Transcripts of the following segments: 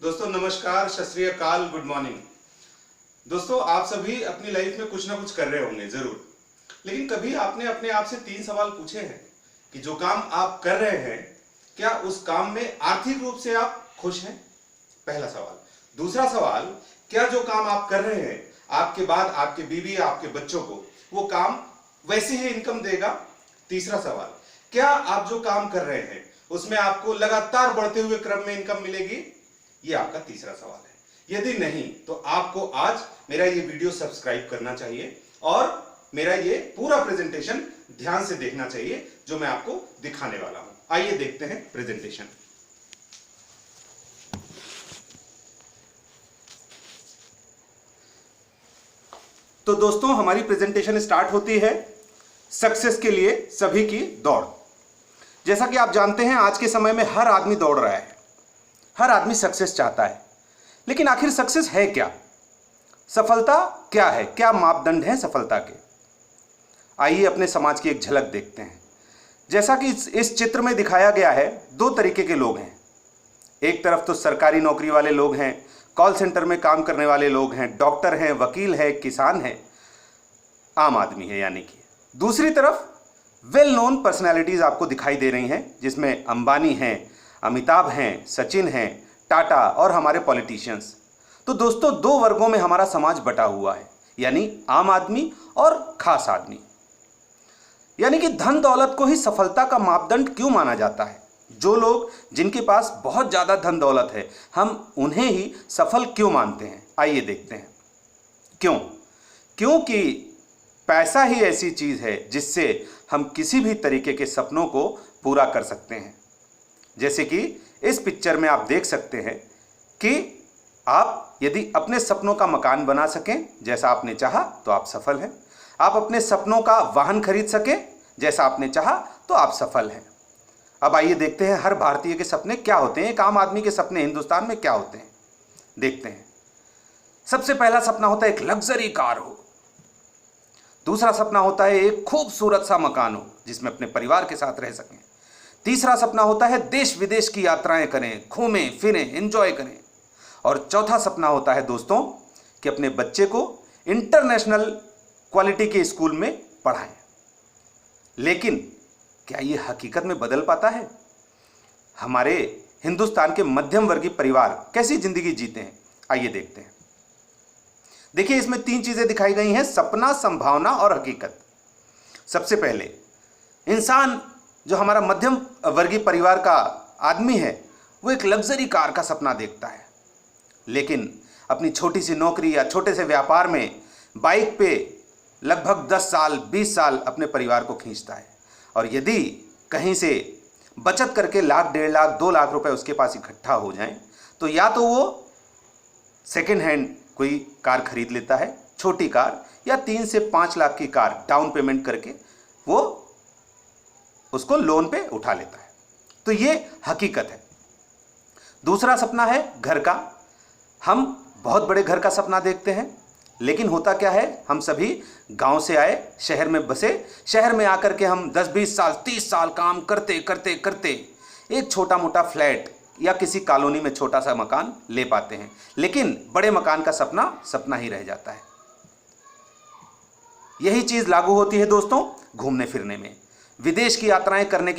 दोस्तों नमस्कार, सत श्री अकाल, गुड मॉर्निंग। दोस्तों आप सभी अपनी लाइफ में कुछ ना कुछ कर रहे होंगे जरूर, लेकिन कभी आपने अपने आप से 3 सवाल पूछे हैं कि जो काम आप कर रहे हैं क्या उस काम में आर्थिक रूप से आप खुश हैं? पहला सवाल। दूसरा सवाल, क्या जो काम आप कर रहे हैं आपके बाद आपके बीवी या आपके बच्चों को वो काम वैसे ही इनकम देगा? तीसरा सवाल, क्या आप जो काम कर रहे हैं उसमें आपको लगातार बढ़ते हुए क्रम में इनकम मिलेगी? ये आपका तीसरा सवाल है। यदि नहीं तो आपको आज मेरा ये वीडियो सब्सक्राइब करना चाहिए और मेरा ये पूरा प्रेजेंटेशन ध्यान से देखना चाहिए जो मैं आपको दिखाने वाला हूं। आइए देखते हैं प्रेजेंटेशन। तो दोस्तों हमारी प्रेजेंटेशन स्टार्ट होती है सक्सेस के लिए सभी की दौड़। जैसा कि आप जानते हैं आज के समय में हर आदमी दौड़ रहा है, हर आदमी सक्सेस चाहता है, लेकिन आखिर सक्सेस है क्या? सफलता क्या है? क्या मापदंड है सफलता के? आइए अपने समाज की एक झलक देखते हैं। जैसा कि इस चित्र में दिखाया गया है, 2 तरीके के लोग हैं। एक तरफ तो सरकारी नौकरी वाले लोग हैं, कॉल सेंटर में काम करने वाले लोग हैं, डॉक्टर हैं, वकील है, किसान है, आम आदमी है यानी कि। दूसरी तरफ वेल नोन पर्सनैलिटीज आपको दिखाई दे रही हैं, जिसमें अंबानी हैं, अमिताभ हैं, सचिन हैं, टाटा और हमारे पॉलिटिशियंस। तो दोस्तों 2 वर्गों में हमारा समाज बटा हुआ है, यानी आम आदमी और खास आदमी। यानी कि धन दौलत को ही सफलता का मापदंड क्यों माना जाता है? जो लोग जिनके पास बहुत ज़्यादा धन दौलत है, हम उन्हें ही सफल क्यों मानते हैं? आइए देखते हैं क्यों। क्योंकि पैसा ही ऐसी चीज़ है जिससे हम किसी भी तरीके के सपनों को पूरा कर सकते हैं। जैसे कि इस पिक्चर में आप देख सकते हैं कि आप यदि अपने सपनों का मकान बना सकें जैसा आपने चाहा तो आप सफल हैं। आप अपने सपनों का वाहन खरीद सकें जैसा आपने चाहा तो आप सफल हैं। अब आइए देखते हैं हर भारतीय के सपने क्या होते हैं, एक आम आदमी के सपने हिंदुस्तान में क्या होते हैं, देखते हैं। सबसे पहला सपना होता है एक लग्जरी कार हो। दूसरा सपना होता है एक खूबसूरत सा मकान हो जिसमें अपने परिवार के साथ रह सकें। तीसरा सपना होता है देश विदेश की यात्राएं करें, घूमें फिरें, एंजॉय करें। और चौथा सपना होता है दोस्तों कि अपने बच्चे को इंटरनेशनल क्वालिटी के स्कूल में पढ़ाएं। लेकिन क्या ये हकीकत में बदल पाता है? हमारे हिंदुस्तान के मध्यम वर्गीय परिवार कैसी जिंदगी जीते हैं? आइए देखते हैं। देखिए इसमें 3 चीजें दिखाई गई हैं, सपना, संभावना और हकीकत। सबसे पहले इंसान जो हमारा मध्यम वर्गीय परिवार का आदमी है वो एक लग्जरी कार का सपना देखता है, लेकिन अपनी छोटी सी नौकरी या छोटे से व्यापार में बाइक पे लगभग 10 साल 20 साल अपने परिवार को खींचता है। और यदि कहीं से बचत करके लाख, 1.5 लाख, 2 लाख रुपए उसके पास इकट्ठा हो जाएं तो या तो वो सेकेंड हैंड कोई कार खरीद लेता है, छोटी कार, या 3 से 5 लाख की कार डाउन पेमेंट करके वो उसको लोन पे उठा लेता है। तो ये हकीकत है। दूसरा सपना है घर का। हम बहुत बड़े घर का सपना देखते हैं, लेकिन होता क्या है, हम सभी गांव से आए, शहर में बसे, शहर में आकर के हम 10-20 साल 30 साल काम करते करते करते एक छोटा मोटा फ्लैट या किसी कॉलोनी में छोटा सा मकान ले पाते हैं, लेकिन बड़े मकान का सपना सपना ही रह जाता है। यही चीज लागू होती है दोस्तों घूमने फिरने में। विदेश की यात्राएं करने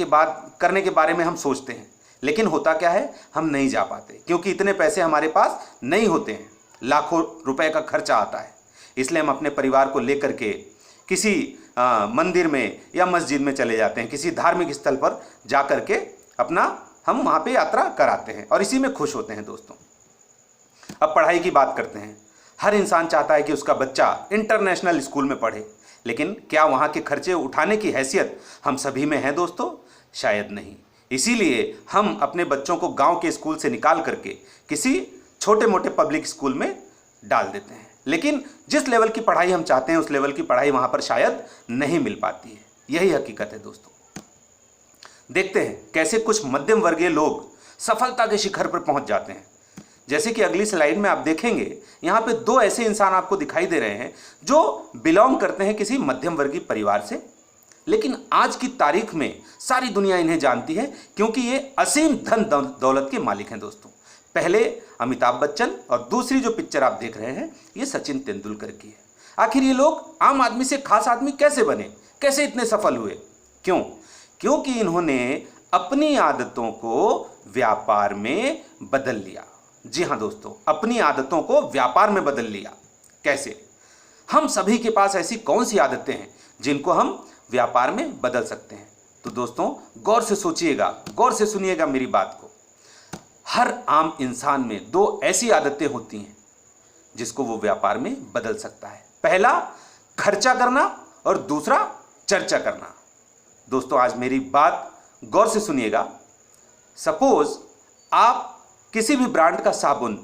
के बारे में हम सोचते हैं, लेकिन होता क्या है, हम नहीं जा पाते क्योंकि इतने पैसे हमारे पास नहीं होते हैं, लाखों रुपए का खर्चा आता है। इसलिए हम अपने परिवार को लेकर के किसी मंदिर में या मस्जिद में चले जाते हैं, किसी धार्मिक स्थल पर जा करके अपना हम वहाँ पे यात्रा कराते हैं और इसी में खुश होते हैं दोस्तों। अब पढ़ाई की बात करते हैं। हर इंसान चाहता है कि उसका बच्चा इंटरनेशनल स्कूल में पढ़े, लेकिन क्या वहाँ के खर्चे उठाने की हैसियत हम सभी में है दोस्तों? शायद नहीं। इसीलिए हम अपने बच्चों को गांव के स्कूल से निकाल करके किसी छोटे मोटे पब्लिक स्कूल में डाल देते हैं, लेकिन जिस लेवल की पढ़ाई हम चाहते हैं उस लेवल की पढ़ाई वहाँ पर शायद नहीं मिल पाती है। यही हकीकत है दोस्तों। देखते हैं कैसे कुछ मध्यम वर्गीय लोग सफलता के शिखर पर पहुँच जाते हैं। जैसे कि अगली स्लाइड में आप देखेंगे, यहाँ पे 2 ऐसे इंसान आपको दिखाई दे रहे हैं जो बिलोंग करते हैं किसी मध्यम वर्गीय परिवार से, लेकिन आज की तारीख में सारी दुनिया इन्हें जानती है क्योंकि ये असीम धन दौलत के मालिक हैं दोस्तों। पहले अमिताभ बच्चन और दूसरी जो पिक्चर आप देख रहे हैं ये सचिन तेंदुलकर की है। आखिर ये लोग आम आदमी से खास आदमी कैसे बने, कैसे इतने सफल हुए? क्यों? क्योंकि इन्होंने अपनी आदतों को व्यापार में बदल लिया। जी हाँ दोस्तों, अपनी आदतों को व्यापार में बदल लिया। कैसे? हम सभी के पास ऐसी कौन सी आदतें हैं जिनको हम व्यापार में बदल सकते हैं? तो दोस्तों गौर से सोचिएगा, गौर से सुनिएगा मेरी बात को। हर आम इंसान में दो ऐसी आदतें होती हैं जिसको वो व्यापार में बदल सकता है। पहला खर्चा करना और दूसरा चर्चा करना। दोस्तों आज मेरी बात गौर से सुनिएगा। सपोज आप किसी भी ब्रांड का साबुन,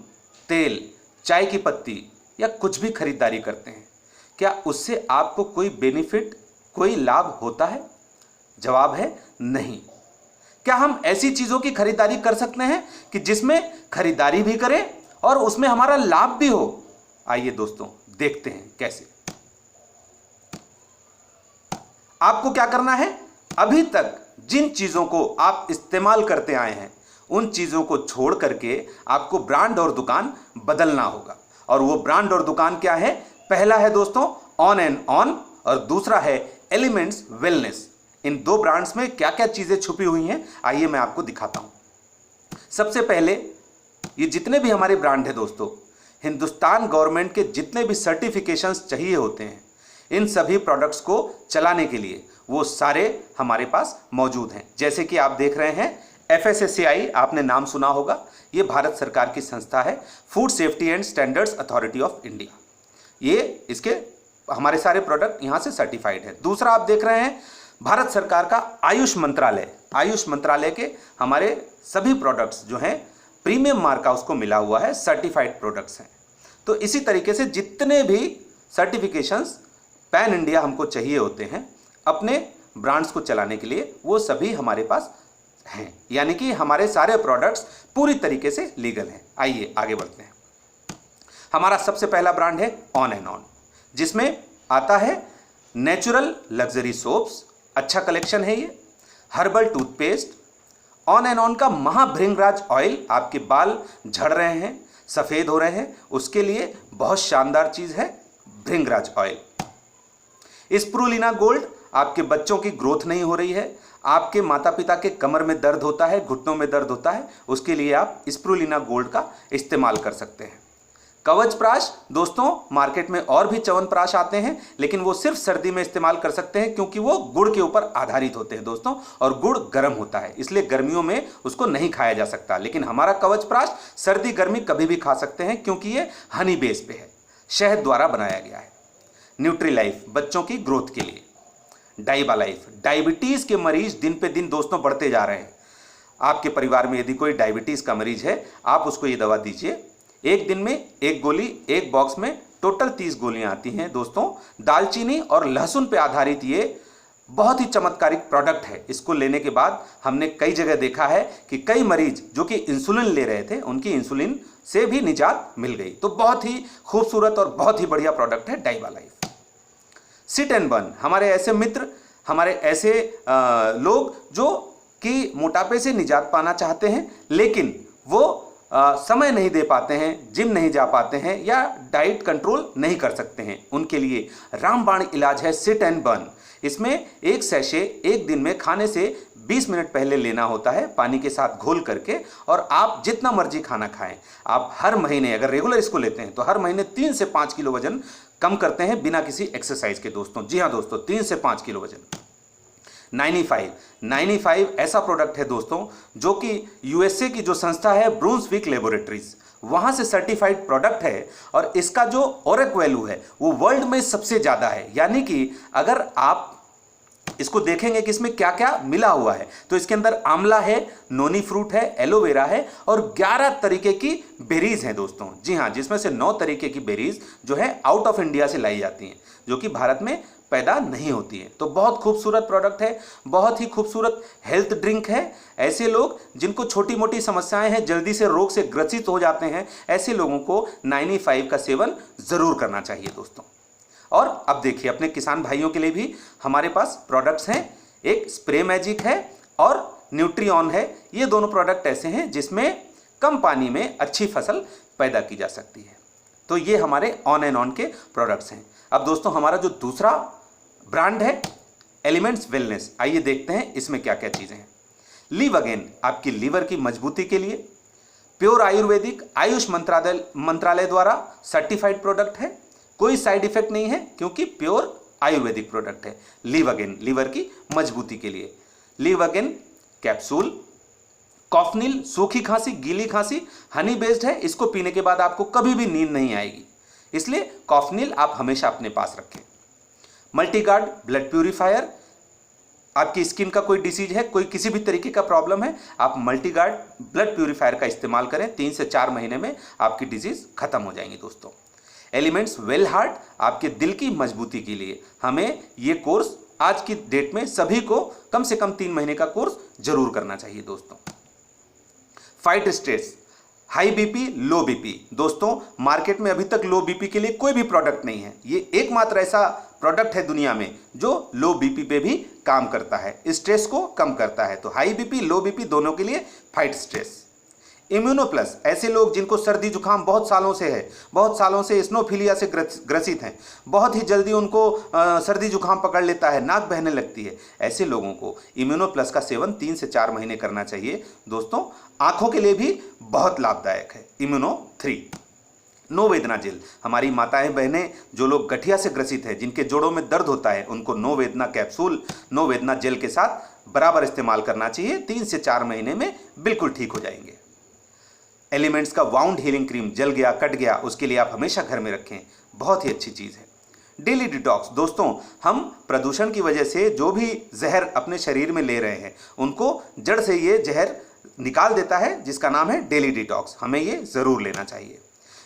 तेल, चाय की पत्ती या कुछ भी खरीदारी करते हैं, क्या उससे आपको कोई बेनिफिट, कोई लाभ होता है? जवाब है नहीं। क्या हम ऐसी चीजों की खरीदारी कर सकते हैं कि जिसमें खरीदारी भी करें और उसमें हमारा लाभ भी हो? आइए दोस्तों देखते हैं कैसे। आपको क्या करना है? अभी तक जिन चीजों को आप इस्तेमाल करते आए हैं उन चीजों को छोड़ करके आपको ब्रांड और दुकान बदलना होगा। और वो ब्रांड और दुकान क्या है? पहला है दोस्तों ऑन एंड ऑन और दूसरा है एलिमेंट्स वेलनेस। इन दो ब्रांड्स में क्या क्या चीजें छुपी हुई हैं आइए मैं आपको दिखाता हूं। सबसे पहले ये जितने भी हमारे ब्रांड हैं दोस्तों, हिंदुस्तान गवर्नमेंट के जितने भी सर्टिफिकेशंस चाहिए होते हैं, इन सभी प्रोडक्ट्स को चलाने के लिए वो सारे हमारे पास मौजूद हैं। जैसे कि आप देख रहे हैं FSSAI, आपने नाम सुना होगा, ये भारत सरकार की संस्था है, food safety and standards authority of India. ये इसके हमारे सारे प्रोडक्ट यहाँ से सर्टिफाइड है। दूसरा आप देख रहे हैं भारत सरकार का आयुष मंत्रालय, आयुष मंत्रालय के हमारे सभी प्रोडक्ट्स जो हैं प्रीमियम मार्क का उसको मिला हुआ है, सर्टिफाइड प्रोडक्ट्स हैं। तो इसी तरीके से जितने भी सर्टिफिकेशंस पैन इंडिया हमको चाहिए होते हैं अपने ब्रांड्स को चलाने के लिए, वो सभी हमारे पास हैं। यानी कि हमारे सारे प्रोडक्ट्स पूरी तरीके से लीगल हैं। आइए आगे बढ़ते हैं। हमारा सबसे पहला ब्रांड है ऑन एंड ऑन, जिसमें आता है नेचुरल लग्जरी सोप्स, अच्छा कलेक्शन है ये। Herbal toothpaste, on and on का महाभृंगराज ऑयल, आपके बाल झड़ रहे हैं, सफ़ेद हो रहे हैं, उसके लिए बहुत शानदार चीज़ है भृंगराज ऑयल। स्प्रुलिना गोल्ड, आपके बच्चों की ग्रोथ नहीं हो रही है, आपके माता पिता के कमर में दर्द होता है, घुटनों में दर्द होता है, उसके लिए आप स्प्रुलिना गोल्ड का इस्तेमाल कर सकते हैं। कवच प्राश, दोस्तों मार्केट में और भी च्यवनप्राश आते हैं लेकिन वो सिर्फ सर्दी में इस्तेमाल कर सकते हैं क्योंकि वो गुड़ के ऊपर आधारित होते हैं दोस्तों, और गुड़ गर्म होता है इसलिए गर्मियों में उसको नहीं खाया जा सकता। लेकिन हमारा कवच प्राश सर्दी गर्मी कभी भी खा सकते हैं क्योंकि ये हनी बेस पे है, शहद द्वारा बनाया गया है। न्यूट्री लाइफ, बच्चों की ग्रोथ के लिए। डाइबा लाइफ, डायबिटीज़ के मरीज दिन पे दिन दोस्तों बढ़ते जा रहे हैं। आपके परिवार में यदि कोई डायबिटीज़ का मरीज है, आप उसको ये दवा दीजिए। एक दिन में एक गोली, एक बॉक्स में टोटल 30 गोलियां आती हैं दोस्तों। दालचीनी और लहसुन पे आधारित ये बहुत ही चमत्कारिक प्रोडक्ट है। इसको लेने के बाद हमने कई जगह देखा है कि कई मरीज जो कि इंसुलिन ले रहे थे उनकी इंसुलिन से भी निजात मिल गई। तो बहुत ही खूबसूरत और बहुत ही बढ़िया प्रोडक्ट है डाइबा लाइफ। सिट एंड बर्न, हमारे ऐसे मित्र, हमारे ऐसे लोग जो कि मोटापे से निजात पाना चाहते हैं लेकिन वो समय नहीं दे पाते हैं, जिम नहीं जा पाते हैं या डाइट कंट्रोल नहीं कर सकते हैं, उनके लिए रामबाण इलाज है सिट एंड बर्न। इसमें एक सैशे एक दिन में खाने से 20 मिनट पहले लेना होता है पानी के साथ घोल करके, और आप जितना मर्जी खाना खाएं। आप हर महीने अगर रेगुलर इसको लेते हैं तो हर महीने 3 से 5 किलो वजन कम करते हैं बिना किसी एक्सरसाइज के दोस्तों। जी हाँ दोस्तों, 3 से 5 किलो वजन। 95 ऐसा प्रोडक्ट है दोस्तों जो कि यूएसए की जो संस्था है ब्रूंसविक लेबोरेटरीज, वहां से सर्टिफाइड प्रोडक्ट है और इसका जो ओरेक वैल्यू है वो वर्ल्ड में सबसे ज़्यादा है। यानी कि अगर आप इसको देखेंगे कि इसमें क्या क्या मिला हुआ है तो इसके अंदर आंवला है, नोनी फ्रूट है, एलोवेरा है और 11 तरीके की बेरीज हैं दोस्तों। जी हाँ, जिसमें से 9 तरीके की बेरीज जो है आउट ऑफ इंडिया से लाई जाती हैं जो कि भारत में पैदा नहीं होती है। तो बहुत खूबसूरत प्रोडक्ट है, बहुत ही खूबसूरत हेल्थ ड्रिंक है। ऐसे लोग जिनको छोटी मोटी समस्याएं हैं, जल्दी से रोग से ग्रसित हो जाते हैं, ऐसे लोगों को 95 का सेवन जरूर करना चाहिए दोस्तों। और अब देखिए अपने किसान भाइयों के लिए भी हमारे पास प्रोडक्ट्स हैं। एक स्प्रे मैजिक है और न्यूट्री ऑन है। ये दोनों प्रोडक्ट ऐसे हैं जिसमें कम पानी में अच्छी फसल पैदा की जा सकती है। तो ये हमारे ऑन एंड ऑन के प्रोडक्ट्स हैं। अब दोस्तों हमारा जो दूसरा ब्रांड है एलिमेंट्स वेलनेस, आइए देखते हैं इसमें क्या क्या चीज़ें हैं। लिव अगेन आपकी लीवर की मजबूती के लिए, प्योर आयुर्वेदिक, आयुष मंत्रालय द्वारा सर्टिफाइड प्रोडक्ट है, कोई साइड इफेक्ट नहीं है क्योंकि प्योर आयुर्वेदिक प्रोडक्ट है। लिव अगेन लीवर की मजबूती के लिए। लिव अगेन कैप्सूल, कॉफनिल सूखी खांसी, गीली खांसी, हनी बेस्ड है, इसको पीने के बाद आपको कभी भी नींद नहीं आएगी, इसलिए कॉफनिल आप हमेशा अपने पास रखें। मल्टीगार्ड ब्लड प्यूरिफायर, आपकी स्किन का कोई डिसीज है, कोई किसी भी तरीके का प्रॉब्लम है, आप मल्टीगार्ड ब्लड प्यूरिफायर का इस्तेमाल करें, 3 से 4 महीने में आपकी डिजीज खत्म हो जाएंगी दोस्तों। एलिमेंट्स वेल हार्ट आपके दिल की मजबूती के लिए, हमें ये कोर्स आज की डेट में सभी को कम से कम 3 महीने का कोर्स जरूर करना चाहिए दोस्तों। फाइट स्ट्रेस, हाई बीपी, लो बीपी, दोस्तों मार्केट में अभी तक लो बीपी के लिए कोई भी प्रोडक्ट नहीं है, ये एकमात्र ऐसा प्रोडक्ट है दुनिया में जो लो बीपी पे भी काम करता है, स्ट्रेस को कम करता है। तो हाई बीपी लो बीपी दोनों के लिए फाइट स्ट्रेस। इम्यूनो प्लस, ऐसे लोग जिनको सर्दी जुकाम बहुत सालों से है, बहुत सालों से स्नोफिलिया से ग्रसित हैं, बहुत ही जल्दी उनको सर्दी जुकाम पकड़ लेता है, नाक बहने लगती है, ऐसे लोगों को इम्यूनो प्लस का सेवन 3 से 4 महीने करना चाहिए दोस्तों। आंखों के लिए भी बहुत लाभदायक है इम्यूनो 3। नो वेदना जेल, हमारी माताएं बहनें जो लोग गठिया से ग्रसित है, जिनके जोड़ों में दर्द होता है, उनको नो वेदना कैप्सूल, नो वेदना जेल के साथ बराबर इस्तेमाल करना चाहिए, 3 से 4 महीने में बिल्कुल ठीक हो जाएंगे। एलिमेंट्स का वाउंड हीलिंग क्रीम, जल गया कट गया उसके लिए आप हमेशा घर में रखें, बहुत ही अच्छी चीज़ है। डेली डिटॉक्स, दोस्तों हम प्रदूषण की वजह से जो भी जहर अपने शरीर में ले रहे हैं उनको जड़ से ये जहर निकाल देता है, जिसका नाम है डेली डिटॉक्स, हमें ये ज़रूर लेना चाहिए।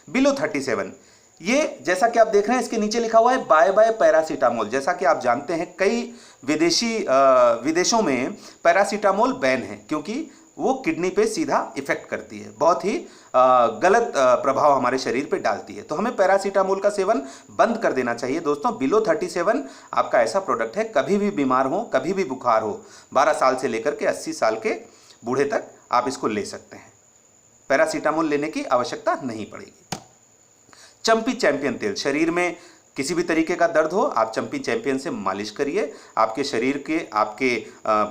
बिलो 37, ये जैसा कि आप देख रहे हैं इसके नीचे लिखा हुआ है बाय बाय पैरासीटामोल। जैसा कि आप जानते हैं कई विदेशों में पैरासीटामोल बैन है क्योंकि वो किडनी पे सीधा इफेक्ट करती है, बहुत ही गलत प्रभाव हमारे शरीर पे डालती है, तो हमें पैरासीटामोल का सेवन बंद कर देना चाहिए दोस्तों। बिलो 37 आपका ऐसा प्रोडक्ट है, कभी भी बीमार हो, कभी भी बुखार हो, 12 साल से लेकर के 80 साल के बूढ़े तक आप इसको ले सकते हैं, पैरासीटामोल लेने की आवश्यकता नहीं पड़ेगी। चंपी चैंपियन तेल, शरीर में किसी भी तरीके का दर्द हो आप चंपी चैंपियन से मालिश करिए, आपके शरीर के आपके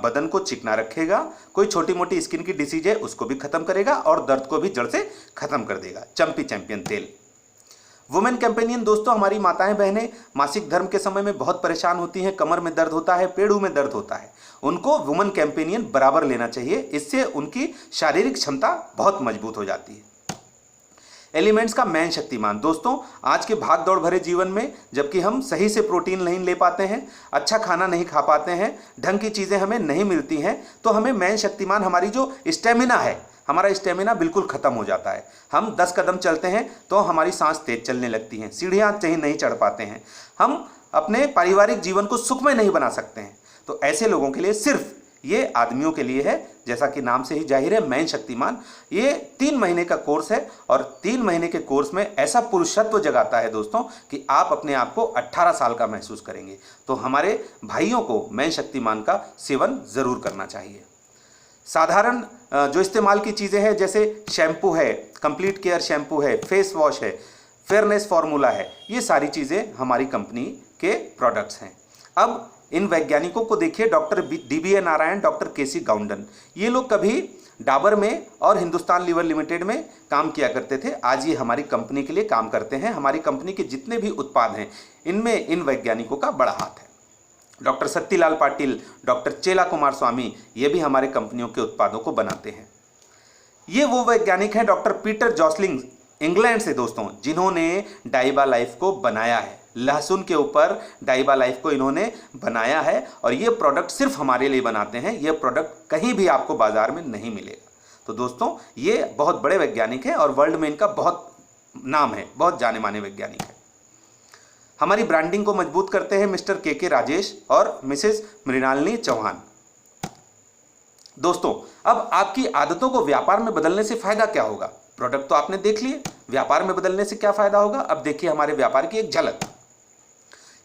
बदन को चिकना रखेगा, कोई छोटी मोटी स्किन की डिसीज है उसको भी खत्म करेगा और दर्द को भी जड़ से खत्म कर देगा, चंपी चैंपियन तेल। वुमेन कैंपेनियन, दोस्तों हमारी माताएं बहनें मासिक धर्म के समय में बहुत परेशान होती हैं, कमर में दर्द होता है, पेड़ों में दर्द होता है, उनको वुमेन कैंपेनियन बराबर लेना चाहिए, इससे उनकी शारीरिक क्षमता बहुत मजबूत हो जाती है। एलिमेंट्स का मैन शक्तिमान, दोस्तों आज के भाग दौड़ भरे जीवन में जबकि हम सही से प्रोटीन नहीं ले पाते हैं, अच्छा खाना नहीं खा पाते हैं, ढंग की चीज़ें हमें नहीं मिलती हैं, तो हमें मैन शक्तिमान, हमारी जो स्टेमिना है, हमारा स्टेमिना बिल्कुल ख़त्म हो जाता है। हम 10 कदम चलते हैं तो हमारी सांस तेज चलने लगती हैं, सीढ़ियाँ नहीं चढ़ पाते हैं, हम अपने पारिवारिक जीवन को सुखमय नहीं बना सकते हैं। तो ऐसे लोगों के लिए सिर्फ ये आदमियों के लिए है, जैसा कि नाम से ही जाहिर है मैन शक्तिमान, ये 3 महीने का कोर्स है और 3 महीने के कोर्स में ऐसा पुरुषत्व जगाता है दोस्तों कि आप अपने आप को 18 साल का महसूस करेंगे। तो हमारे भाइयों को मैन शक्तिमान का सेवन ज़रूर करना चाहिए। साधारण जो इस्तेमाल की चीज़ें हैं जैसे शैम्पू है, कंप्लीट केयर शैम्पू है, फेस वॉश है, फेयरनेस फार्मूला है, ये सारी चीज़ें हमारी कंपनी के प्रोडक्ट्स हैं। अब इन वैज्ञानिकों को देखिए, doctor DBA Narayan, doctor KC गाउंडन, ये लोग कभी डाबर में और हिंदुस्तान लीवर लिमिटेड में काम किया करते थे, आज ये हमारी कंपनी के लिए काम करते हैं। हमारी कंपनी के जितने भी उत्पाद हैं इनमें इन वैज्ञानिकों का बड़ा हाथ है। डॉक्टर सत्तीलाल पाटिल, डॉक्टर चेला कुमार स्वामी, ये भी हमारे कंपनियों के उत्पादों को बनाते हैं। ये वो वैज्ञानिक हैं डॉक्टर पीटर जॉसलिंग इंग्लैंड से दोस्तों, जिन्होंने डाइबा लाइफ को बनाया है, लहसुन के ऊपर डाइबा लाइफ को इन्होंने बनाया है और ये प्रोडक्ट सिर्फ हमारे लिए बनाते हैं, ये प्रोडक्ट कहीं भी आपको बाजार में नहीं मिलेगा। तो दोस्तों ये बहुत बड़े वैज्ञानिक हैं और वर्ल्ड में इनका बहुत नाम है, बहुत जाने माने वैज्ञानिक है। हमारी ब्रांडिंग को मजबूत करते हैं मिस्टर KK राजेश और मिसेस मृणालिनी चौहान। दोस्तों अब आपकी आदतों को व्यापार में बदलने से फायदा क्या होगा? प्रोडक्ट तो आपने देख लिए, व्यापार में बदलने से क्या फायदा होगा? अब देखिए हमारे व्यापार की एक झलक,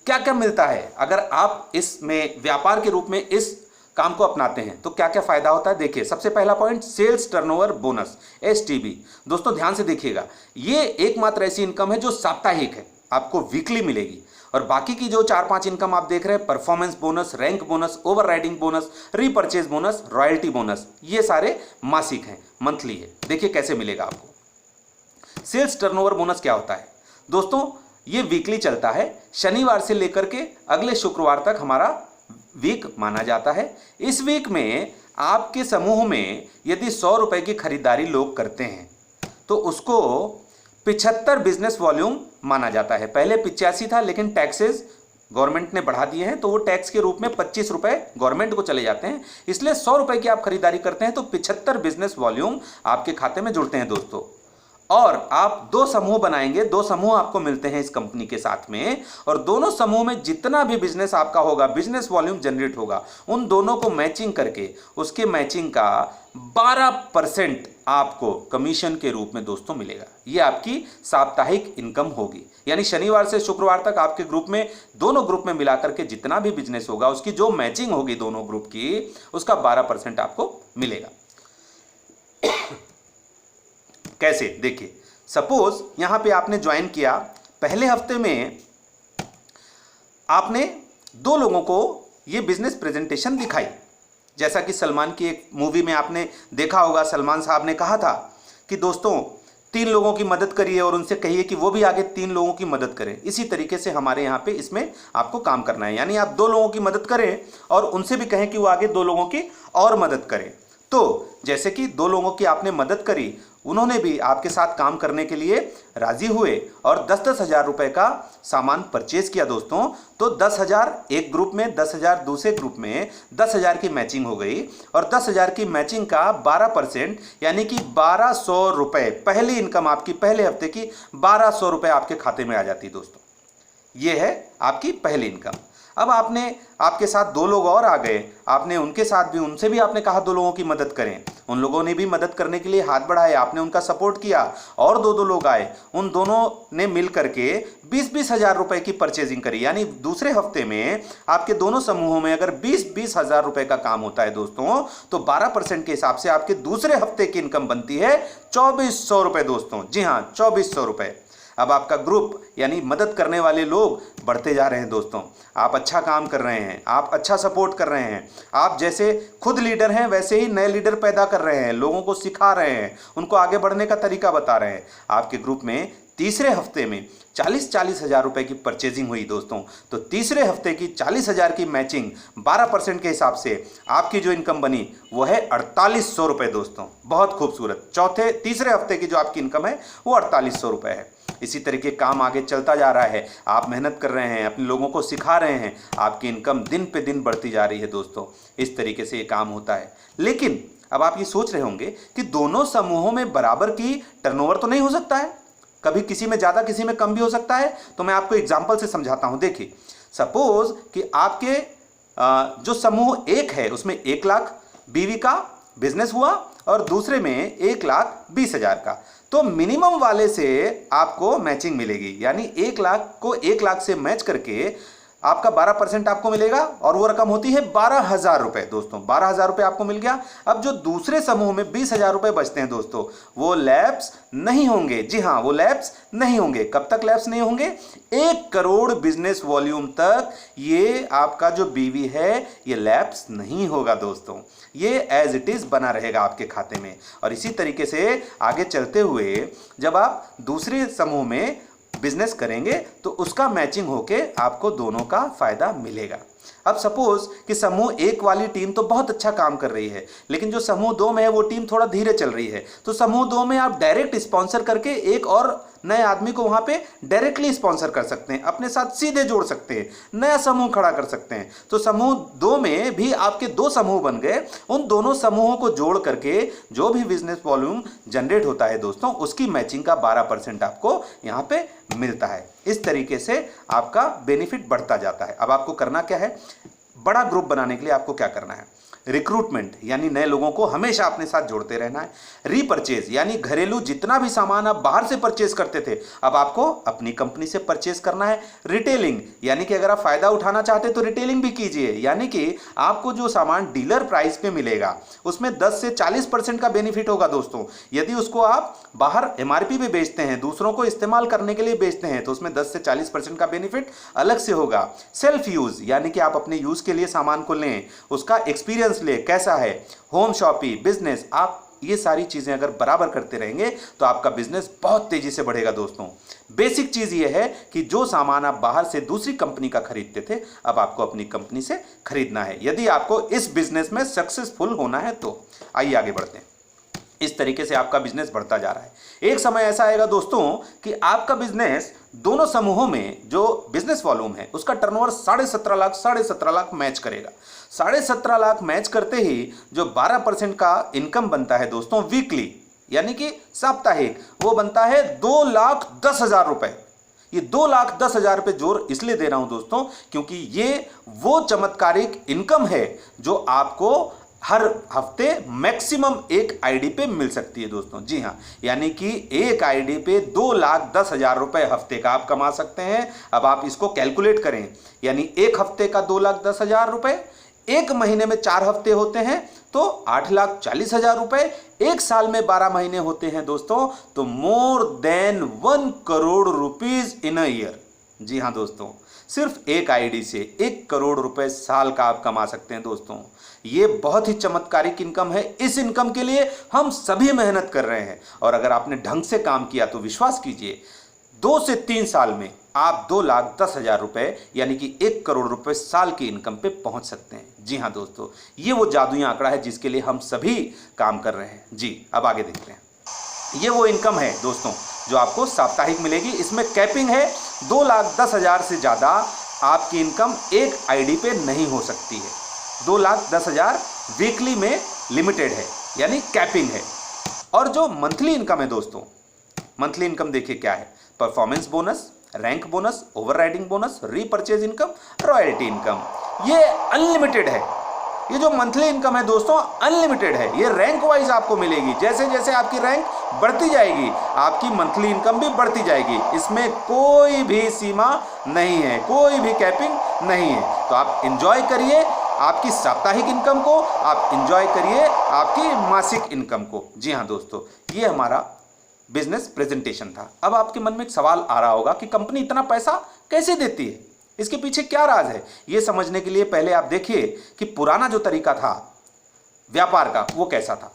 क्या क्या मिलता है अगर आप इसमें व्यापार के रूप में इस काम को अपनाते हैं तो क्या क्या फायदा होता है। देखिए, सबसे पहला point, sales turnover bonus, STB। दोस्तों ध्यान से देखिएगा, ये एकमात्र ऐसी इनकम है जो साप्ताहिक है, आपको वीकली मिलेगी। और बाकी की जो 4-5 इनकम आप देख रहे हैं, performance bonus, rank bonus, overriding bonus, repurchase bonus, royalty bonus, ये सारे मासिक हैं, मंथली है। देखिए कैसे मिलेगा आपको। सेल्स टर्नओवर बोनस क्या होता है दोस्तों, ये वीकली चलता है, शनिवार से लेकर के अगले शुक्रवार तक हमारा वीक माना जाता है। इस वीक में आपके समूह में यदि 100 रुपए की खरीदारी लोग करते हैं तो उसको 75 बिजनेस वॉल्यूम माना जाता है। पहले 85 था, लेकिन टैक्सेस गवर्नमेंट ने बढ़ा दिए हैं तो वो टैक्स के रूप में 25 रुपए गवर्नमेंट को चले जाते हैं। इसलिए 100 रुपए की आप खरीदारी करते हैं तो 75 बिजनेस वॉल्यूम आपके खाते में जुड़ते हैं दोस्तों। और आप 2 समूह बनाएंगे, 2 समूह आपको मिलते हैं इस कंपनी के साथ में, और दोनों समूह में जितना भी बिजनेस आपका होगा, बिजनेस वॉल्यूम जनरेट होगा, उन दोनों को मैचिंग करके उसके मैचिंग का 12% आपको कमीशन के रूप में दोस्तों मिलेगा। ये आपकी साप्ताहिक इनकम होगी, यानी शनिवार से शुक्रवार तक आपके ग्रुप में, दोनों ग्रुप में मिलाकर के जितना भी बिजनेस होगा उसकी जो मैचिंग होगी दोनों ग्रुप की, उसका 12% आपको मिलेगा। कैसे, देखिए, सपोज यहां पे आपने ज्वाइन किया, पहले हफ्ते में आपने 2 लोगों को ये बिजनेस प्रेजेंटेशन दिखाई। जैसा कि सलमान की एक मूवी में आपने देखा होगा, सलमान साहब ने कहा था कि दोस्तों 3 लोगों की मदद करिए और उनसे कहिए कि वो भी आगे 3 लोगों की मदद करें। इसी तरीके से हमारे यहाँ पे इसमें आपको काम करना है, यानी आप 2 लोगों की मदद करें और उनसे भी कहें कि वो आगे 2 लोगों की और मदद करें। तो जैसे कि 2 लोगों की आपने मदद करी, उन्होंने भी आपके साथ काम करने के लिए राजी हुए और 10-10 हज़ार रुपए का सामान परचेज किया दोस्तों। तो 10,000 एक ग्रुप में, 10,000 दूसरे ग्रुप में, 10,000 की मैचिंग हो गई और 10,000 की मैचिंग का 12% यानी कि 1200 रुपए, पहली इनकम आपकी पहले हफ्ते की 1200 रुपए आपके खाते में आ जाती दोस्तों। ये है आपकी पहली इनकम। अब आपके साथ 2 लोग और आ गए, आपने उनके साथ भी, उनसे भी आपने कहा 2 लोगों की मदद करें, उन लोगों ने भी मदद करने के लिए हाथ बढ़ाए, आपने उनका सपोर्ट किया और 2 लोग आए, उन दोनों ने मिल करके 20-20 हज़ार रुपए की परचेजिंग करी। यानी दूसरे हफ्ते में आपके दोनों समूहों में अगर 20-20 हज़ार रुपए का काम होता है दोस्तों, तो 12% के हिसाब से आपके दूसरे हफ्ते की इनकम बनती है 2400 रुपए दोस्तों। जी हाँ, 2400 रुपए। अब आपका ग्रुप यानी मदद करने वाले लोग बढ़ते जा रहे हैं दोस्तों। आप अच्छा काम कर रहे हैं, आप अच्छा सपोर्ट कर रहे हैं, आप जैसे खुद लीडर हैं वैसे ही नए लीडर पैदा कर रहे हैं, लोगों को सिखा रहे हैं, उनको आगे बढ़ने का तरीका बता रहे हैं। आपके ग्रुप में तीसरे हफ्ते में 40-40 हज़ार रुपए की परचेजिंग हुई दोस्तों। तो तीसरे हफ्ते की 40 हज़ार की मैचिंग 12% के हिसाब से आपकी जो इनकम बनी वो है 4800 रुपए दोस्तों। बहुत खूबसूरत। तीसरे हफ्ते की जो आपकी इनकम है वो 4800 रुपए है। इसी तरीके काम आगे चलता जा रहा है, आप मेहनत कर रहे हैं, अपने लोगों को सिखा रहे हैं, आपकी इनकम दिन पे दिन बढ़ती जा रही है दोस्तों। इस तरीके से ये काम होता है। लेकिन अब आप ये सोच रहे होंगे कि दोनों समूहों में बराबर की टर्नओवर तो नहीं हो सकता है, कभी किसी में ज़्यादा किसी में कम भी हो सकता है। तो मैं आपको एग्जाम्पल से समझाता हूँ। देखिए, सपोज कि आपके जो समूह 1 है उसमें 1 लाख बीवी का बिजनेस हुआ और दूसरे में 1,20,000 का, तो मिनिमम वाले से आपको मैचिंग मिलेगी। यानी 1 लाख को 1 लाख से मैच करके आपका 12% आपको मिलेगा और वो रकम होती है 12,000 रुपए दोस्तों। 12,000 रुपए आपको मिल गया। अब जो दूसरे समूह में 20,000 रुपए बचते हैं दोस्तों, वो लैप्स नहीं होंगे। जी हाँ, वो लैप्स नहीं होंगे। कब तक लैप्स नहीं होंगे? 1 करोड़ बिजनेस वॉल्यूम तक ये आपका जो बीवी है ये लैप्स नहीं होगा दोस्तों। ये एज इट इज बना रहेगा आपके खाते में। और इसी तरीके से आगे चलते हुए जब आप दूसरे समूह में बिजनेस करेंगे तो उसका मैचिंग होके आपको दोनों का फायदा मिलेगा। अब सपोज कि समूह 1 वाली टीम तो बहुत अच्छा काम कर रही है, लेकिन जो समूह 2 में है वो टीम थोड़ा धीरे चल रही है, तो समूह 2 में आप डायरेक्ट स्पॉन्सर करके एक और नए आदमी को वहां पे डायरेक्टली स्पॉन्सर कर सकते हैं, अपने साथ सीधे जोड़ सकते हैं, नया समूह खड़ा कर सकते हैं। तो समूह 2 में भी आपके 2 समूह बन गए। उन दोनों समूहों को जोड़ करके जो भी बिजनेस वॉल्यूम जनरेट होता है दोस्तों, उसकी मैचिंग का 12% आपको यहां पे मिलता है। इस तरीके से आपका बेनिफिट बढ़ता जाता है। अब आपको करना क्या है? बड़ा ग्रुप बनाने के लिए आपको क्या करना है? रिक्रूटमेंट यानी नए लोगों को हमेशा अपने साथ जोड़ते रहना है। रीपरचेज यानी घरेलू जितना भी सामान आप बाहर से परचेज करते थे अब आपको अपनी कंपनी से परचेज करना है। रिटेलिंग यानी कि अगर आप फायदा उठाना चाहते तो रिटेलिंग भी कीजिए, यानी कि आपको जो सामान डीलर प्राइस पे मिलेगा उसमें 10 से 40% का बेनिफिट होगा दोस्तों। यदि उसको आप बाहर एमआरपी पे बेचते हैं, दूसरों को इस्तेमाल करने के लिए बेचते हैं, तो उसमें 10 से 40% का बेनिफिट अलग से होगा। सेल्फ यूज यानी कि आप अपने यूज के लिए सामान को लें, उसका एक्सपीरियंस ले कैसा है। होम शॉपिंग बिजनेस, आप ये सारी चीजें अगर बराबर करते रहेंगे तो आपका बिजनेस बहुत तेजी से बढ़ेगा दोस्तों। बेसिक चीज ये है कि जो सामान आप बाहर से दूसरी कंपनी का खरीदते थे अब आपको अपनी कंपनी से खरीदना है, यदि आपको इस बिजनेस में सक्सेसफुल होना है तो। आइए आगे बढ़ते हैं। इस तरीके से आपका बिजनेस बढ़ता जा रहा है। एक समय ऐसा आएगा दोस्तों कि आपका बिजनेस दोनों समूहों में जो बिजनेस वॉल्यूम है उसका टर्नओवर 17.5 लाख मैच करेगा। 17.5 लाख मैच करते ही जो 12% का इनकम बनता है दोस्तों वीकली यानी कि साप्ताहिक, वो बनता है 2,10,000 रुपए। ये 2,10,000 रुपए जोर इसलिए दे रहा हूं दोस्तों क्योंकि ये वो चमत्कारिक इनकम है जो आपको हर हफ्ते मैक्सिमम एक आईडी पे मिल सकती है दोस्तों। जी हां, यानी कि एक आईडी पे 2,10,000 रुपए हफ्ते का आप कमा सकते हैं। अब आप इसको कैलकुलेट करें, यानी एक हफ्ते का 2,10,000 रुपए, एक महीने में 4 हफ्ते होते हैं तो 8,40,000 रुपए, एक साल में 12 महीने होते हैं दोस्तों तो more than 1 crore rupees in a year. जी हां दोस्तों, सिर्फ एक आईडी से 1 करोड़ रुपए साल का आप कमा सकते हैं दोस्तों। ये बहुत ही चमत्कारिक इनकम है। इस इनकम के लिए हम सभी मेहनत कर रहे हैं और अगर आपने ढंग से काम किया तो विश्वास कीजिए 2 से 3 साल में आप 2,10,000 रुपए यानी कि 1 करोड़ रुपए साल की इनकम पे पहुंच सकते हैं। जी हां दोस्तों, ये वो जादुई आंकड़ा है जिसके लिए हम सभी काम कर रहे हैं। जी, अब आगे देखते हैं। ये वो इनकम है दोस्तों जो आपको साप्ताहिक मिलेगी। इसमें कैपिंग है, 2,10,000 से ज़्यादा आपकी इनकम एक आईडी पे नहीं हो सकती है। 2,10,000 वीकली में लिमिटेड है यानी कैपिंग है। और जो मंथली इनकम है दोस्तों, मंथली इनकम देखिए क्या है। Performance bonus, rank bonus, overriding bonus, repurchase income, royalty income, ये अनलिमिटेड है। ये जो मंथली इनकम है दोस्तों अनलिमिटेड है। ये रैंक वाइज आपको मिलेगी। जैसे जैसे आपकी रैंक बढ़ती जाएगी आपकी मंथली इनकम भी बढ़ती जाएगी। इसमें कोई भी सीमा नहीं है, कोई भी कैपिंग नहीं है। तो आप एंजॉय करिए आपकी साप्ताहिक इनकम को, आप एंजॉय करिए आपकी मासिक इनकम को। जी हाँ दोस्तों, ये हमारा बिजनेस प्रेजेंटेशन था। अब आपके मन में एक सवाल आ रहा होगा कि कंपनी इतना पैसा कैसे देती है, इसके पीछे क्या राज है। यह समझने के लिए पहले आप देखिए कि पुराना जो तरीका था व्यापार का वो कैसा था।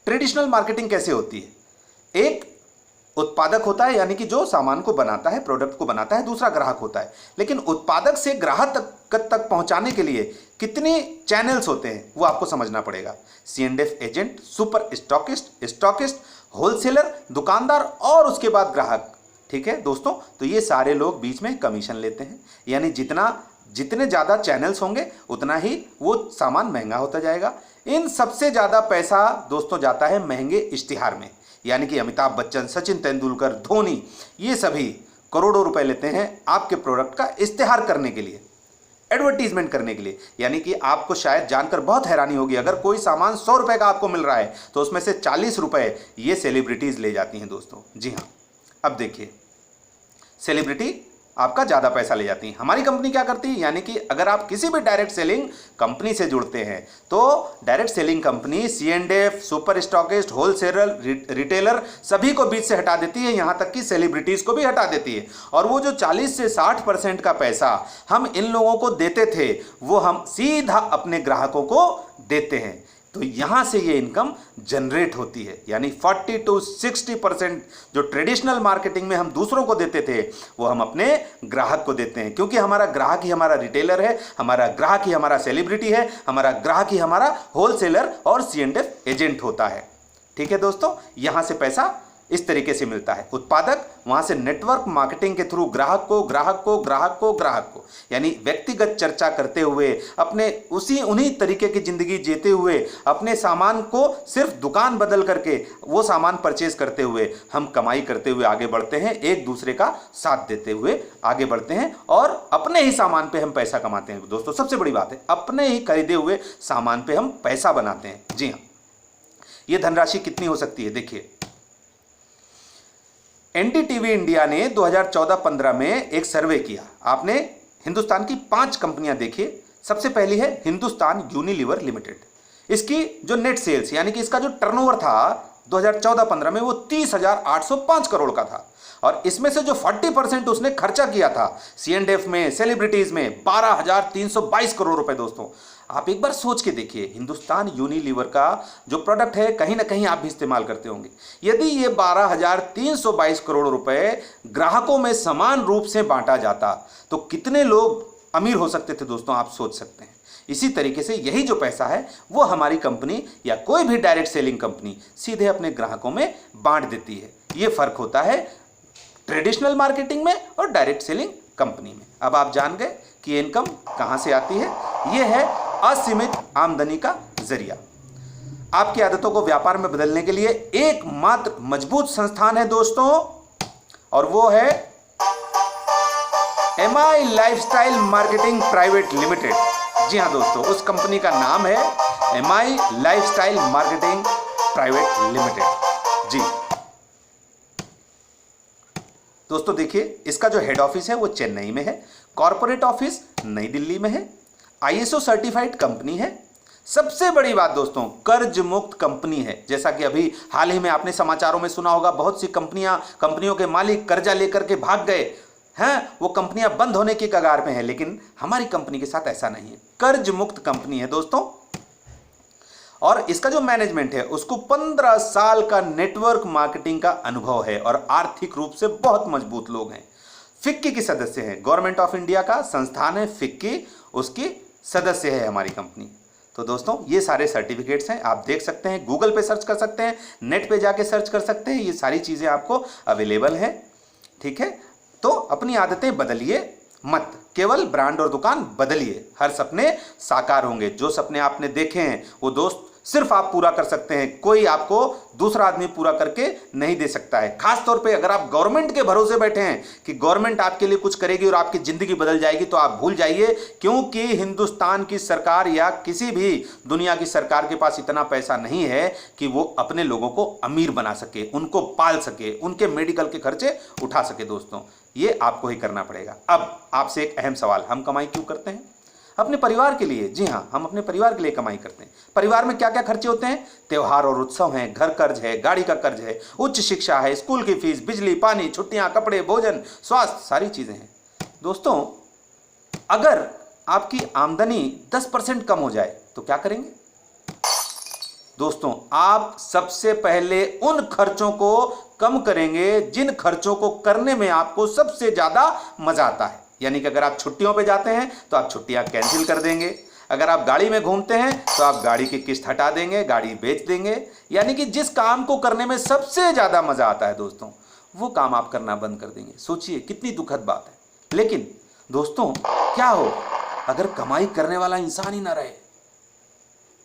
ट्रेडिशनल मार्केटिंग कैसे होती है। एक उत्पादक होता है यानी कि जो सामान को बनाता है, प्रोडक्ट को बनाता है, दूसरा ग्राहक होता है। लेकिन उत्पादक से ग्राहक तक पहुंचाने के लिए कितने चैनल्स होते हैं वो आपको समझना पड़ेगा। C&F agent, super stockist, stockist, wholesaler, दुकानदार और उसके बाद ग्राहक। ठीक है दोस्तों, तो ये सारे लोग बीच में कमीशन लेते हैं, यानी जितने ज़्यादा चैनल्स होंगे उतना ही वो सामान महंगा होता जाएगा। इन सबसे ज़्यादा पैसा दोस्तों जाता है महंगे इश्तिहार में, यानी कि अमिताभ बच्चन, सचिन तेंदुलकर, धोनी, ये सभी करोड़ों रुपए लेते हैं आपके प्रोडक्ट का इश्तिहार करने के लिए, एडवर्टीजमेंट करने के लिए। यानी कि आपको शायद जानकर बहुत हैरानी होगी, अगर कोई सामान 100 रुपए का आपको मिल रहा है तो उसमें से 40 रुपए ये सेलिब्रिटीज ले जाती हैं दोस्तों। जी हाँ, अब देखिए सेलिब्रिटी आपका ज़्यादा पैसा ले जाती है। हमारी कंपनी क्या करती है, यानी कि अगर आप किसी भी डायरेक्ट सेलिंग कंपनी से जुड़ते हैं तो direct selling company C&F, super stockist, wholesaler, retailer सभी को बीच से हटा देती है, यहाँ तक कि सेलिब्रिटीज़ को भी हटा देती है। और वो जो 40 से 60% का पैसा हम इन लोगों को देते थे वो हम सीधा अपने ग्राहकों को देते हैं। तो यहाँ से ये इनकम जनरेट होती है, यानी 40 to 60% जो ट्रेडिशनल मार्केटिंग में हम दूसरों को देते थे वो हम अपने ग्राहक को देते हैं, क्योंकि हमारा ग्राहक ही हमारा रिटेलर है, हमारा ग्राहक ही हमारा सेलिब्रिटी है, हमारा ग्राहक ही हमारा होलसेलर और C&F एजेंट होता है। ठीक है दोस्तों, यहाँ से पैसा इस तरीके से मिलता है। उत्पादक वहां से नेटवर्क मार्केटिंग के थ्रू ग्राहक को यानी व्यक्तिगत चर्चा करते हुए अपने उन्हीं तरीके की जिंदगी जीते हुए अपने सामान को सिर्फ दुकान बदल करके वो सामान परचेज करते हुए हम कमाई करते हुए आगे बढ़ते हैं, एक दूसरे का साथ देते हुए आगे बढ़ते हैं और अपने ही सामान पे हम पैसा कमाते हैं। दोस्तों सबसे बड़ी बात है, अपने ही खरीदे हुए सामान पे हम पैसा बनाते हैं। जी हां, यह धनराशि कितनी हो सकती है? देखिए, एनडीटीवी इंडिया ने 2014-15 में एक सर्वे किया। आपने हिंदुस्तान की 5 कंपनियां देखिए। सबसे पहली है हिंदुस्तान यूनिलीवर लिमिटेड। इसकी जो नेट सेल्स यानी कि इसका जो टर्नओवर था 2014-15 में वो 30,805 करोड़ का था और इसमें से जो 40% उसने खर्चा किया था C&F में, सेलिब्रिटीज में 12,322 करोड़ रुपए। दोस्तों आप एक बार सोच के देखिए, हिंदुस्तान यूनिलीवर का जो प्रोडक्ट है कहीं ना कहीं आप भी इस्तेमाल करते होंगे। यदि ये 12,322 करोड़ रुपए ग्राहकों में समान रूप से बांटा जाता तो कितने लोग अमीर हो सकते थे? दोस्तों आप सोच सकते हैं। इसी तरीके से यही जो पैसा है वो हमारी कंपनी या कोई भी डायरेक्ट सेलिंग कंपनी सीधे अपने ग्राहकों में बांट देती है। ये फर्क होता है ट्रेडिशनल मार्केटिंग में और डायरेक्ट सेलिंग कंपनी में। अब आप जान गए कि इनकम कहां से आती है। यह है असीमित आमदनी का जरिया। आपकी आदतों को व्यापार में बदलने के लिए एकमात्र मजबूत संस्थान है दोस्तों, और वो है MI lifestyle marketing private limited. जी हां दोस्तों, उस कंपनी का नाम है MI lifestyle marketing private limited. जी दोस्तों देखिए, इसका जो हेड ऑफिस है वो चेन्नई में है, कॉर्पोरेट ऑफिस नई दिल्ली में है, ISO सर्टिफाइड कंपनी है। सबसे बड़ी बात दोस्तों, कर्ज मुक्त कंपनी है। जैसा कि अभी हाल ही में आपने समाचारों में सुना होगा, बहुत सी कंपनियों के मालिक कर्जा लेकर के भाग गए हैं, वो कंपनियां बंद होने की कगार पे हैं। लेकिन हमारी कंपनी के साथ ऐसा नहीं है, कर्ज मुक्त कंपनी है दोस्तों। और इसका जो मैनेजमेंट है उसको 15 साल का नेटवर्क मार्केटिंग का अनुभव है और आर्थिक रूप से बहुत मजबूत लोग हैं। फिक्की की सदस्य हैं, गवर्नमेंट ऑफ इंडिया का संस्थान है फिक्की, उसकी सदस्य है हमारी कंपनी। तो दोस्तों ये सारे सर्टिफिकेट्स हैं, आप देख सकते हैं, गूगल पे सर्च कर सकते हैं, नेट पे जाके सर्च कर सकते हैं, ये सारी चीजें आपको अवेलेबल है। ठीक है, तो अपनी आदतें बदलिए मत, केवल ब्रांड और दुकान बदलिए, हर सपने साकार होंगे। जो सपने आपने देखे हैं वो दोस्त सिर्फ आप पूरा कर सकते हैं, कोई आपको दूसरा आदमी पूरा करके नहीं दे सकता है। खास तौर पे अगर आप गवर्नमेंट के भरोसे बैठे हैं कि गवर्नमेंट आपके लिए कुछ करेगी और आपकी जिंदगी बदल जाएगी, तो आप भूल जाइए, क्योंकि हिंदुस्तान की सरकार या किसी भी दुनिया की सरकार के पास इतना पैसा नहीं है कि वो अपने लोगों को अमीर बना सके, उनको पाल सके, उनके मेडिकल के खर्चे उठा सके। दोस्तों ये आपको ही करना पड़ेगा। अब आपसे एक अहम सवाल, हम कमाई क्यों करते हैं? अपने परिवार के लिए। जी हाँ, हम अपने परिवार के लिए कमाई करते हैं। परिवार में क्या क्या खर्चे होते हैं? त्योहार और उत्सव हैं, घर कर्ज है, गाड़ी का कर्ज है, उच्च शिक्षा है, स्कूल की फीस, बिजली पानी, छुट्टियां, कपड़े, भोजन, स्वास्थ्य, सारी चीजें हैं। दोस्तों अगर आपकी आमदनी 10% कम हो जाए तो क्या करेंगे? दोस्तों आप सबसे पहले उन खर्चों को कम करेंगे जिन खर्चों को करने में आपको सबसे ज्यादा मजा आता है। यानी कि अगर आप छुट्टियों पे जाते हैं तो आप छुट्टियां कैंसिल कर देंगे, अगर आप गाड़ी में घूमते हैं तो आप गाड़ी की किस्त हटा देंगे, गाड़ी बेच देंगे। यानी कि जिस काम को करने में सबसे ज्यादा मजा आता है दोस्तों, वो काम आप करना बंद कर देंगे। सोचिए कितनी दुखद बात है। लेकिन दोस्तों क्या हो अगर कमाई करने वाला इंसान ही ना रहे?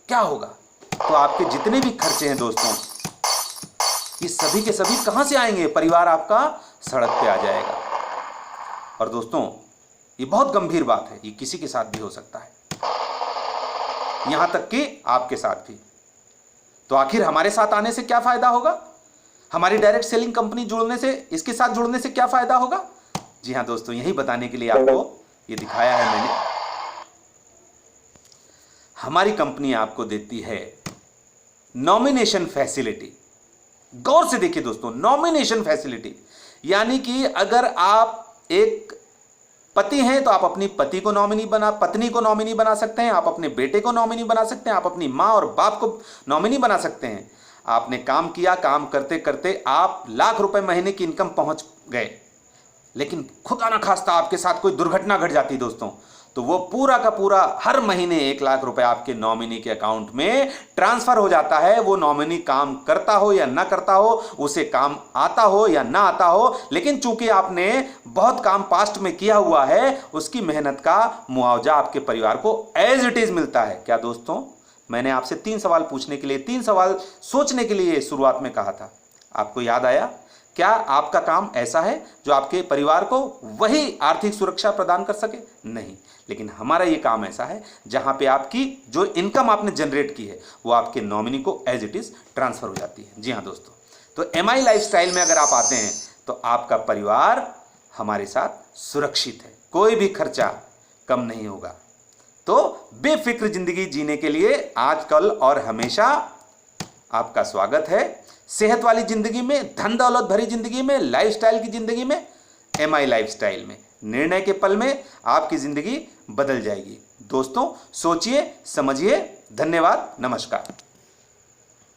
क्या होगा? तो आपके जितने भी खर्चे हैं दोस्तों, ये सभी के सभी कहां से आएंगे? परिवार आपका सड़क पे आ जाएगा। और दोस्तों ये बहुत गंभीर बात है, ये किसी के साथ भी हो सकता है, यहां तक कि आपके साथ भी। तो आखिर हमारे साथ आने से क्या फायदा होगा? हमारी डायरेक्ट सेलिंग कंपनी जुड़ने से, इसके साथ जुड़ने से क्या फायदा होगा? जी हां दोस्तों, यही बताने के लिए आपको ये दिखाया है मैंने। हमारी कंपनी आपको देती है नॉमिनेशन फैसिलिटी। गौर से देखिए दोस्तों, नॉमिनेशन फैसिलिटी यानी कि अगर आप एक पति हैं तो आप अपनी पत्नी को नॉमिनी बना सकते हैं, आप अपने बेटे को नॉमिनी बना सकते हैं, आप अपनी मां और बाप को नॉमिनी बना सकते हैं। आपने काम किया, काम करते करते आप लाख रुपए महीने की इनकम पहुंच गए, लेकिन खुदा ना खास्ता आपके साथ कोई दुर्घटना घट जाती दोस्तों, तो वो पूरा का पूरा हर महीने 1 लाख रुपए आपके नॉमिनी के अकाउंट में ट्रांसफर हो जाता है। वो नॉमिनी काम करता हो या ना करता हो, उसे काम आता हो या ना आता हो, लेकिन चूंकि आपने बहुत काम पास्ट में किया हुआ है, उसकी मेहनत का मुआवजा आपके परिवार को एज इट इज मिलता है। क्या दोस्तों, मैंने आपसे 3 सवाल पूछने के लिए, 3 सवाल सोचने के लिए शुरुआत में कहा था, आपको याद आया? क्या आपका काम ऐसा है जो आपके परिवार को वही आर्थिक सुरक्षा प्रदान कर सके? नहीं, लेकिन हमारा ये काम ऐसा है जहां पे आपकी जो इनकम आपने जनरेट की है वो आपके नॉमिनी को एज इट इज ट्रांसफर हो जाती है। जी हां दोस्तों, तो MI लाइफस्टाइल में अगर आप आते हैं तो आपका परिवार हमारे साथ सुरक्षित है, कोई भी खर्चा कम नहीं होगा। तो बेफिक्र जिंदगी जीने के लिए आजकल और हमेशा आपका स्वागत है। सेहत वाली जिंदगी में, धन दौलत भरी जिंदगी में, लाइफस्टाइल की जिंदगी में, MI लाइफस्टाइल में निर्णय के पल में आपकी जिंदगी बदल जाएगी। दोस्तों सोचिए, समझिए। धन्यवाद, नमस्कार।